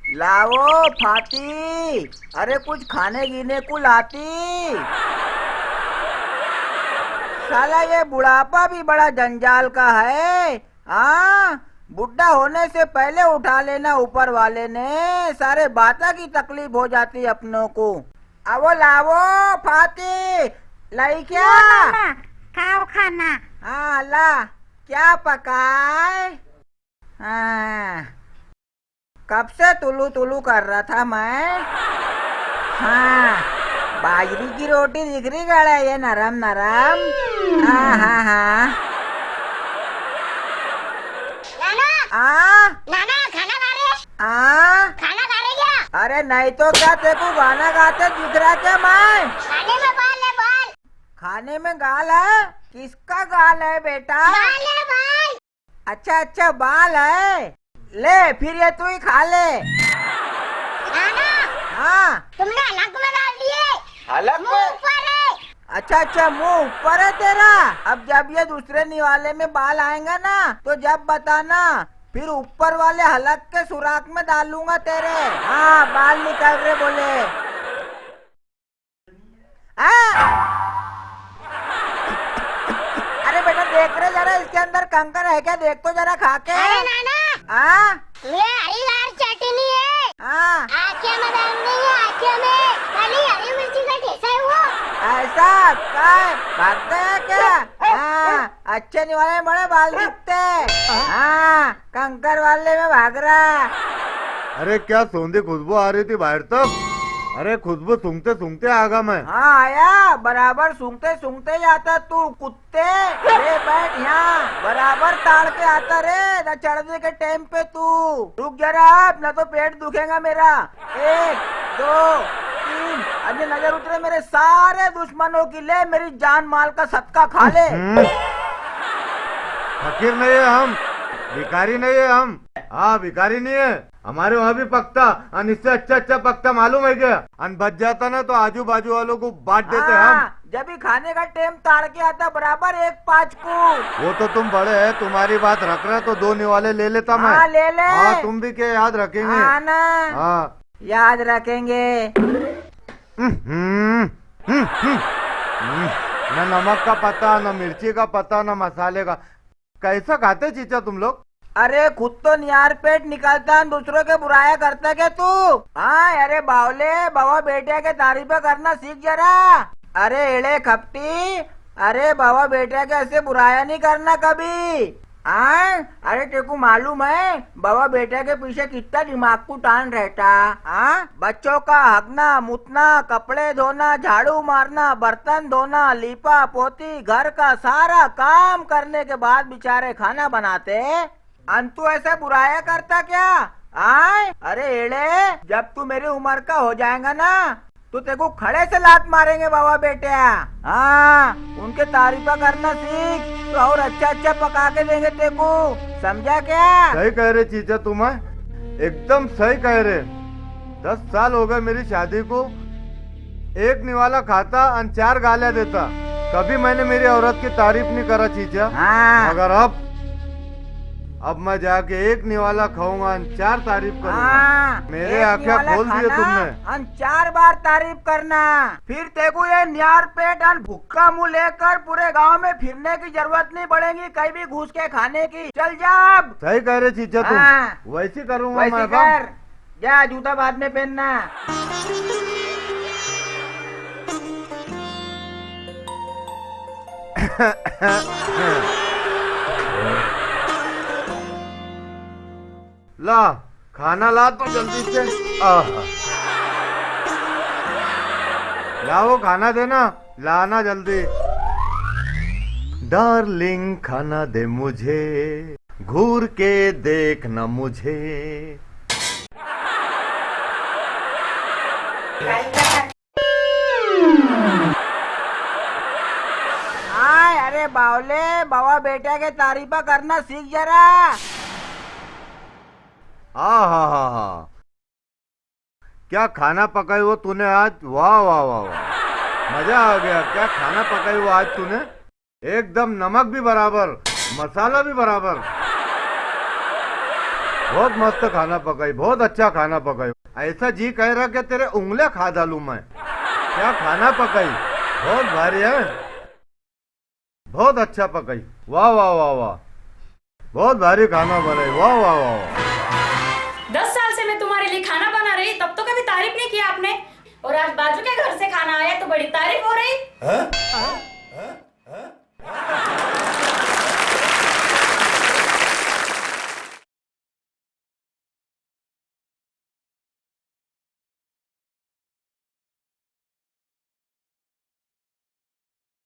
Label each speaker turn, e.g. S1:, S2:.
S1: लाओ फाती, अरे कुछ खाने गीने को लाती। साला ये बुढ़ापा भी बड़ा जंजाल का है। हाँ, बुढ़ा होने से पहले उठा लेना ऊपर वाले ने, सारे बाता की तकलीफ हो जाती अपनों को। आवो लावो फाती, लाई क्या?
S2: खाओ खाना।
S1: हाँ ला, क्या पकाए? हाँ, कब से तुलू तुलू कर रहा था मैं। हाँ, बाजरी की रोटी दिख रही गड़ा, ये नरम नरम। हाँ हाँ हाँ।
S2: नाना खाना खा रहे? खाना खा रहे क्या?
S1: अरे नहीं तो क्या, तेको गाना गाते दिख रहा क्या मैं?
S2: खाने में बाल है, बाल।
S1: खाने में गाल है? किसका गाल है बेटा?
S2: बाल है, बाल।
S1: अच्छा अच्छा, बाल है। ले फिर ये तू ही खा ले।
S2: नाना,
S1: हाँ,
S2: तुमने हलक में डाल दिए।
S1: हलक
S2: मुंह
S1: में?
S2: ऊपर है।
S1: अच्छा अच्छा, मुंह ऊपर है तेरा। अब जब ये दूसरे निवाले में बाल आएगा ना, तो जब बताना, फिर ऊपर वाले हलक के सुराख में डालूंगा तेरे। हाँ, बाल निकल रहे बोले। अरे बेटा देख रहे जरा, इसके अंदर कंकर है क्या? देख तो जरा खा के।
S2: अरे नाना, ये हरी लाल चटनी है।
S1: हाँ,
S2: आँखें में दर्द नहीं है, आँखें में खाली हरी मिर्ची का ठेसा है वो।
S1: ऐसा क्या भागता है क्या? हाँ, अच्छे निवाले में बड़े बाल दिखते। हाँ, कंकर वाले में भाग रहा।
S3: अरे क्या सौंधी खुशबू आ रही थी बाहर तक। अरे खुशबू सूंघते सूंघते आगा मैं।
S1: हाँ आया, बराबर सूंघते सूंघते जाता तू कुत्ते। अरे बैठ यहाँ, बराबर ताड़ के आता रे न चढ़ने के टाइम पे तू। रुक जरा, न तो पेट दुखेगा मेरा। 1 2 3, अरे नजर उतरे मेरे सारे दुश्मनों की, ले मेरी जान माल का सदका खा ले।
S3: फकीर नहीं है हम, भिखारी नहीं है हम। हाँ, भिखारी नहीं है, हमारे वहाँ भी पकता, और इससे अच्छा अच्छा पकता मालूम है क्या? अन बच जाता ना तो आजू बाजू वालों को बांट देते हम।
S1: जब भी खाने का टाइम ताड़ के आता बराबर 1-5 को।
S3: वो तो तुम बड़े हैं, तुम्हारी बात रख रहे तो 2 निवाले ले लेता मैं।
S1: हाँ ले ले।
S3: हाँ, तुम भी क्या याद रखेंगे?
S1: हाँ ना,
S3: हाँ
S1: याद रखेंगे।
S3: न नमक का पता, न मिर्ची का पता, न मसाले का। कैसा खाते चीचा तुम लोग?
S1: अरे खुद तो नियार पेट निकालता, दूसरों के बुराया करता क्या तू? हाँ, अरे बावले, बाबा बेटे के तारीफे करना सीख जरा। अरे एड़े खपटी, अरे बाबा बेटे के ऐसे बुराया नहीं करना कभी। हाँ, अरे तेको मालूम है बाबा बेटे के पीछे कितना दिमाग को टान रहता। हाँ, बच्चों का हगना मुतना, कपड़े धोना, झाड़ू मारना, बर्तन धोना, लीपा पोती, घर का सारा काम करने के बाद बेचारे खाना बनाते। अंतु ऐसा बुराया करता क्या? आए, अरे एड़े, जब तू मेरी उम्र का हो जाएगा ना, तो तेको खड़े से लात मारेंगे बाबा बेटिया। हाँ, उनके तारीफा करना सीख, तो और अच्छा अच्छा पका के देंगे तेको, समझा क्या?
S3: सही कह रहे चीचा तुम, एकदम सही कह रहे। 10 साल हो गए मेरी शादी को, एक निवाला खाता और 4 गालियां देता। कभी मैंने मेरी औरत की तारीफ नहीं करा चीचा।
S1: हाँ,
S3: मगर अब मैं जाके एक निवाला खाऊंगा, 4 तारीफ करूंगा। मेरे आंखें खोल दिए तुमने।
S1: 4 बार तारीफ करना, फिर तेको ये न्यार पेट और भुक्का मुंह लेकर पूरे गांव में फिरने की जरूरत नहीं पड़ेगी, कहीं भी घुस के खाने की। चल जा अब।
S3: सही कह रहे चीचा तुम।
S1: हाँ,
S3: वैसे करूंगा
S1: वैसे
S3: मैं।
S1: कर, जा जूता बाद में पहनना।
S3: ला खाना ला तो जल्दी से। लाओ खाना देना, लाना जल्दी। डार्लिंग खाना दे मुझे, घूर के देखना मुझे।
S1: आय, अरे बावले, बाबा बेटा के तारीफा करना सीख जरा।
S3: हा, क्या खाना पकाई वो तूने आज, वाह वाह वाह वाह, मजा आ गया। क्या खाना पकाई वो आज तूने, एकदम नमक भी बराबर, मसाला भी बराबर। बहुत मस्त खाना पकाई, बहुत अच्छा खाना पकाई। ऐसा जी कह रहा कि तेरे उंगलियां खा डालू मैं। क्या खाना पकाई, बहुत भारी है, बहुत अच्छा पकाई। वाह वाह वाह वाह, बहुत भारी खाना बनाई। वाह वाह वाह वाह।
S4: 10 साल से मैं तुम्हारे लिए खाना बना रही, तब तो कभी तारीफ नहीं किया आपने, और आज बाजू के घर से खाना आया तो बड़ी तारीफ हो रही।